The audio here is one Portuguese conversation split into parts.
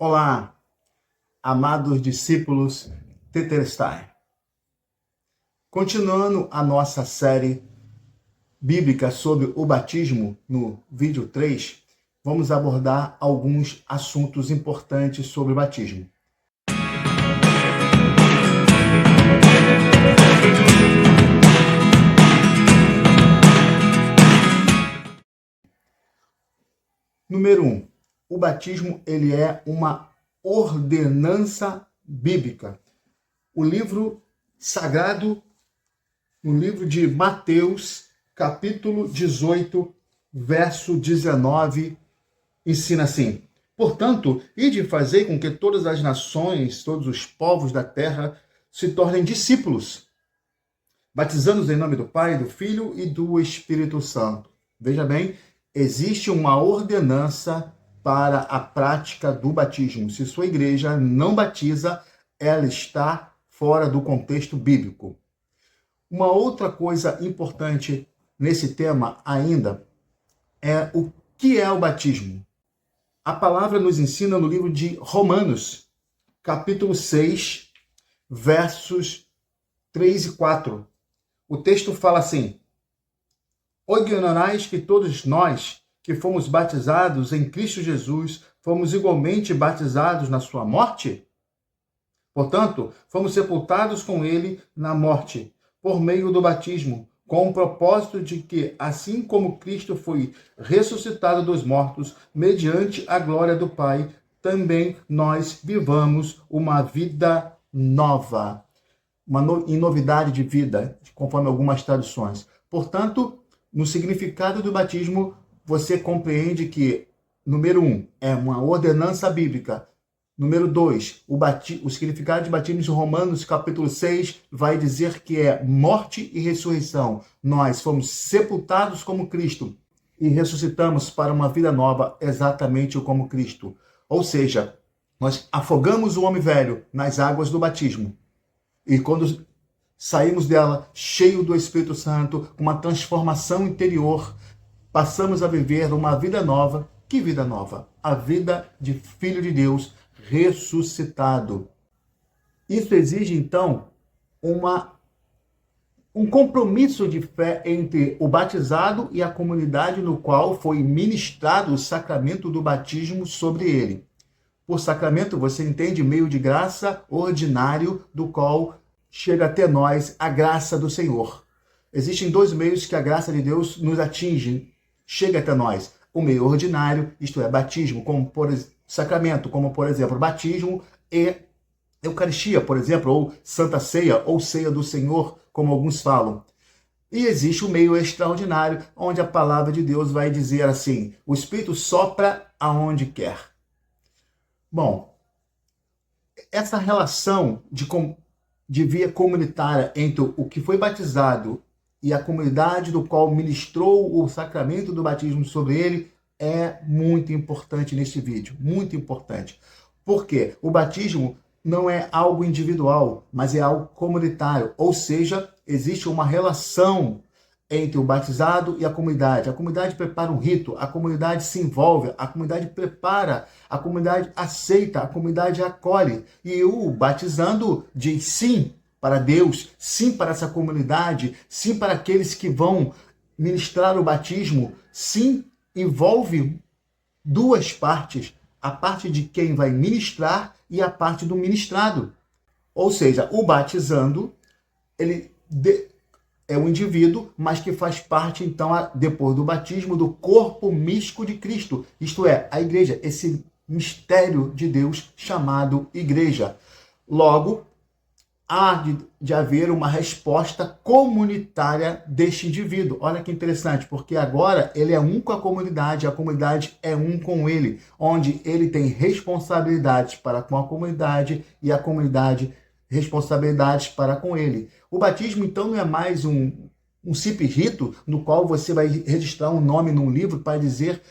Olá, amados discípulos Tetelestai. Continuando a nossa série bíblica sobre o batismo, no vídeo 3, vamos abordar alguns assuntos importantes sobre o batismo. Número 1. O batismo ele é uma ordenança bíblica. O livro sagrado, no livro de Mateus, capítulo 18, verso 19, ensina assim: portanto, ide fazei com que todas as nações, todos os povos da terra se tornem discípulos, batizando-os em nome do Pai, do Filho e do Espírito Santo. Veja bem, existe uma ordenança para a prática do batismo. Se sua igreja não batiza, ela está fora do contexto bíblico. Uma outra coisa importante nesse tema ainda é o que é o batismo. A palavra nos ensina no livro de Romanos, capítulo 6, versos 3 e 4. O texto fala assim: ou ignorais que todos nós que fomos batizados em Cristo Jesus, fomos igualmente batizados na sua morte? Portanto, fomos sepultados com ele na morte, por meio do batismo, com o propósito de que, assim como Cristo foi ressuscitado dos mortos, mediante a glória do Pai, também nós vivamos uma vida nova, em novidade de vida, conforme algumas traduções. Portanto, no significado do batismo, você compreende que, número 1, é uma ordenança bíblica. Número 2, o significado de batismo de Romanos, capítulo 6, vai dizer que é morte e ressurreição. Nós fomos sepultados como Cristo e ressuscitamos para uma vida nova, exatamente como Cristo. Ou seja, nós afogamos o homem velho nas águas do batismo. E quando saímos dela cheio do Espírito Santo, com uma transformação interior, passamos a viver uma vida nova. Que vida nova? A vida de Filho de Deus ressuscitado. Isso exige, então, um compromisso de fé entre o batizado e a comunidade no qual foi ministrado o sacramento do batismo sobre ele. Por sacramento, você entende meio de graça ordinário do qual chega até nós a graça do Senhor. Existem dois meios que a graça de Deus nos atinge, chega até nós. O meio ordinário, isto é, batismo, como sacramento, como por exemplo, batismo e Eucaristia, por exemplo, ou Santa Ceia, ou Ceia do Senhor, como alguns falam. E existe o meio extraordinário, onde a palavra de Deus vai dizer assim: o Espírito sopra aonde quer. Bom, essa relação de via comunitária entre o que foi batizado e a comunidade do qual ministrou o sacramento do batismo sobre ele é muito importante neste vídeo, muito importante. Porque o batismo não é algo individual, mas é algo comunitário, ou seja, existe uma relação entre o batizado e a comunidade. A comunidade prepara um rito, a comunidade se envolve, a comunidade prepara, a comunidade aceita, a comunidade acolhe. E o batizando diz sim para Deus, sim para essa comunidade, sim para aqueles que vão ministrar o batismo, sim, envolve duas partes, a parte de quem vai ministrar e a parte do ministrado. Ou seja, o batizando, ele é um indivíduo, mas que faz parte, então, depois do batismo, do corpo místico de Cristo. Isto é, a igreja, esse mistério de Deus chamado igreja. Logo, há de haver uma resposta comunitária deste indivíduo. Olha que interessante, porque agora ele é um com a comunidade é um com ele, onde ele tem responsabilidades para com a comunidade e a comunidade responsabilidades para com ele. O batismo, então, não é mais um simples rito no qual você vai registrar um nome num livro para dizer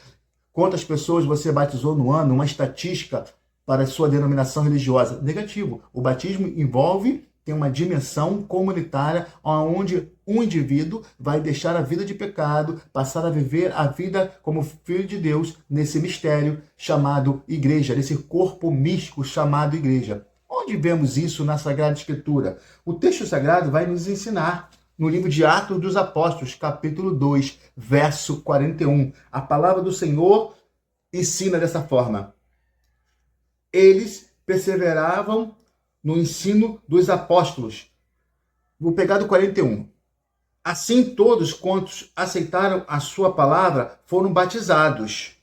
quantas pessoas você batizou no ano, uma estatística para a sua denominação religiosa. Negativo. O batismo envolve tem uma dimensão comunitária onde um indivíduo vai deixar a vida de pecado, passar a viver a vida como filho de Deus nesse mistério chamado igreja, nesse corpo místico chamado igreja. Onde vemos isso na Sagrada Escritura? O texto sagrado vai nos ensinar no livro de Atos dos Apóstolos, capítulo 2, verso 41. A palavra do Senhor ensina dessa forma: eles perseveravam no ensino dos apóstolos. Vou pegar do 41. Assim, todos quantos aceitaram a sua palavra foram batizados.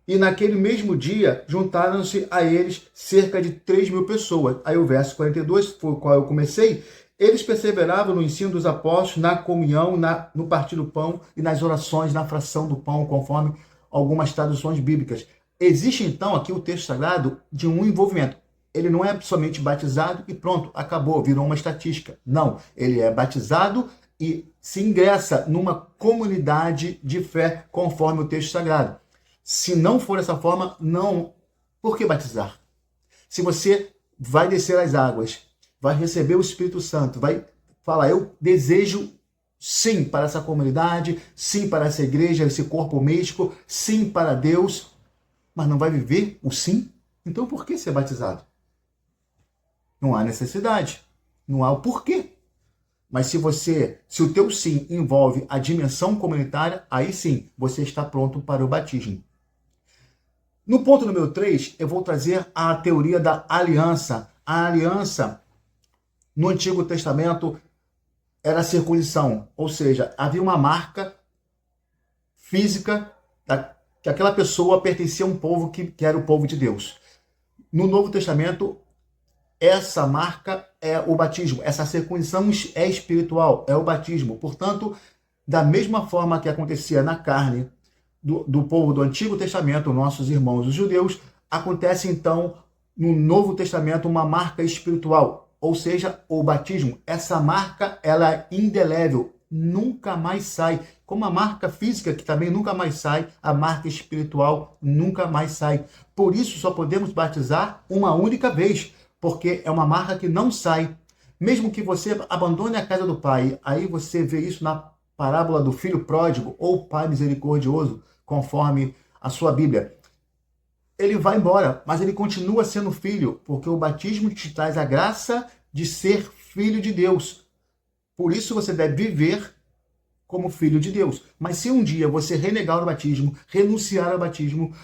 E naquele mesmo dia, juntaram-se a eles cerca de 3.000 pessoas. Aí o verso 42, foi o qual eu comecei. Eles perseveravam no ensino dos apóstolos, na comunhão, no partir do pão e nas orações, na fração do pão, conforme algumas traduções bíblicas. Existe, então, aqui o texto sagrado de um envolvimento. Ele não é somente batizado e pronto, acabou, virou uma estatística. Não, ele é batizado e se ingressa numa comunidade de fé, conforme o texto sagrado. Se não for dessa forma, não. Por que batizar? Se você vai descer as águas, vai receber o Espírito Santo, vai falar, eu desejo sim para essa comunidade, sim para essa igreja, esse corpo místico, sim para Deus, mas não vai viver o sim? Então por que ser batizado? Não há necessidade, não há o porquê. Mas se o teu sim envolve a dimensão comunitária, aí sim, você está pronto para o batismo. No ponto número 3, eu vou trazer a teoria da aliança. A aliança, no Antigo Testamento, era a circuncisão, ou seja, havia uma marca física que aquela pessoa pertencia a um povo que era o povo de Deus. No Novo Testamento, essa marca é o batismo, essa circuncisão é espiritual, é o batismo. Portanto, da mesma forma que acontecia na carne do povo do Antigo Testamento, nossos irmãos os judeus, acontece então no Novo Testamento uma marca espiritual, ou seja, o batismo. Essa marca, ela é indelével, nunca mais sai. Como a marca física, que também nunca mais sai, a marca espiritual nunca mais sai. Por isso, só podemos batizar uma única vez, porque é uma marca que não sai. Mesmo que você abandone a casa do pai, aí você vê isso na parábola do filho pródigo ou pai misericordioso, conforme a sua Bíblia. Ele vai embora, mas ele continua sendo filho, porque o batismo te traz a graça de ser filho de Deus. Por isso você deve viver como filho de Deus. Mas se um dia você renegar o batismo, renunciar ao batismo,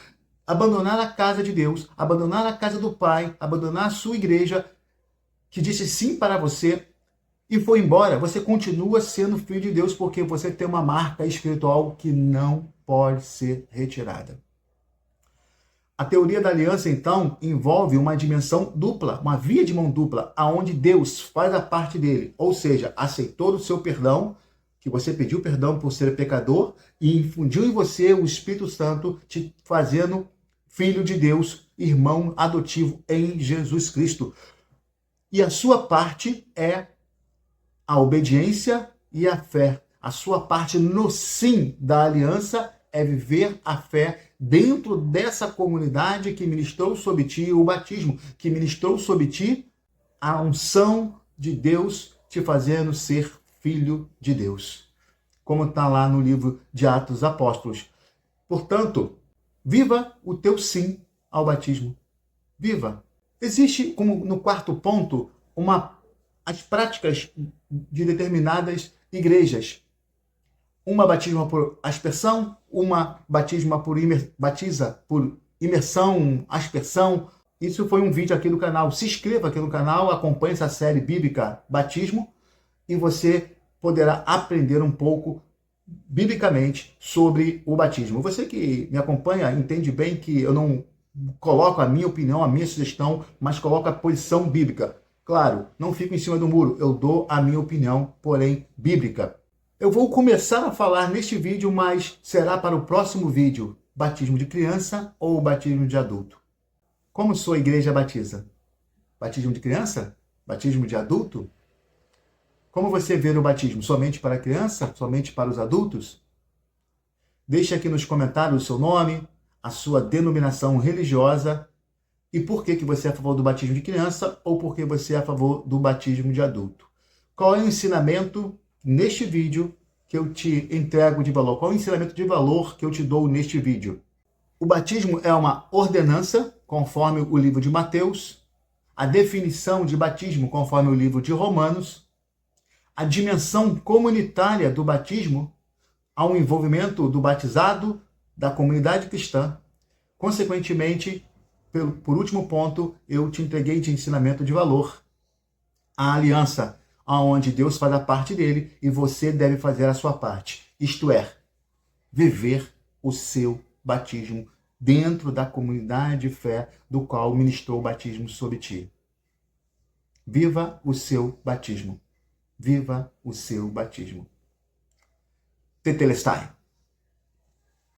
abandonar a casa de Deus, abandonar a casa do Pai, abandonar a sua igreja, que disse sim para você, e foi embora, você continua sendo filho de Deus, porque você tem uma marca espiritual que não pode ser retirada. A teoria da aliança, então, envolve uma dimensão dupla, uma via de mão dupla, aonde Deus faz a parte dele, ou seja, aceitou o seu perdão, que você pediu perdão por ser pecador, e infundiu em você o Espírito Santo, te fazendo filho de Deus, irmão adotivo em Jesus Cristo. E a sua parte é a obediência e a fé. A sua parte no sim da aliança é viver a fé dentro dessa comunidade que ministrou sobre ti o batismo, que ministrou sobre ti a unção de Deus, te fazendo ser filho de Deus. Como está lá no livro de Atos dos Apóstolos. Portanto, viva o teu sim ao batismo. Viva. Existe, como no quarto ponto, as práticas de determinadas igrejas. Uma batisma por aspersão, uma batiza por imersão, aspersão. Isso foi um vídeo aqui do canal. Se inscreva aqui no canal, acompanhe essa série bíblica Batismo e você poderá aprender um pouco biblicamente sobre o batismo. Você que me acompanha entende bem que eu não coloco a minha opinião, a minha sugestão, mas coloco a posição bíblica. Claro, não fico em cima do muro, eu dou a minha opinião, porém bíblica. Eu vou começar a falar neste vídeo, mas será para o próximo vídeo, batismo de criança ou batismo de adulto. Como sua igreja batiza? Batismo de criança? Batismo de adulto? Como você vê o batismo? Somente para a criança? Somente para os adultos? Deixe aqui nos comentários o seu nome, a sua denominação religiosa E por que você é a favor do batismo de criança ou por que você é a favor do batismo de adulto? Qual é o ensinamento neste vídeo que eu te entrego de valor? Qual é o ensinamento de valor que eu te dou neste vídeo? O batismo é uma ordenança, conforme o livro de Mateus, a definição de batismo, conforme o livro de Romanos, a dimensão comunitária do batismo, ao envolvimento do batizado, da comunidade cristã. Consequentemente, por último ponto, eu te entreguei de ensinamento de valor, a aliança, onde Deus faz a parte dele e você deve fazer a sua parte, isto é, viver o seu batismo dentro da comunidade de fé do qual ministrou o batismo sobre ti. Viva o seu batismo. Viva o seu batismo. Tetelestai.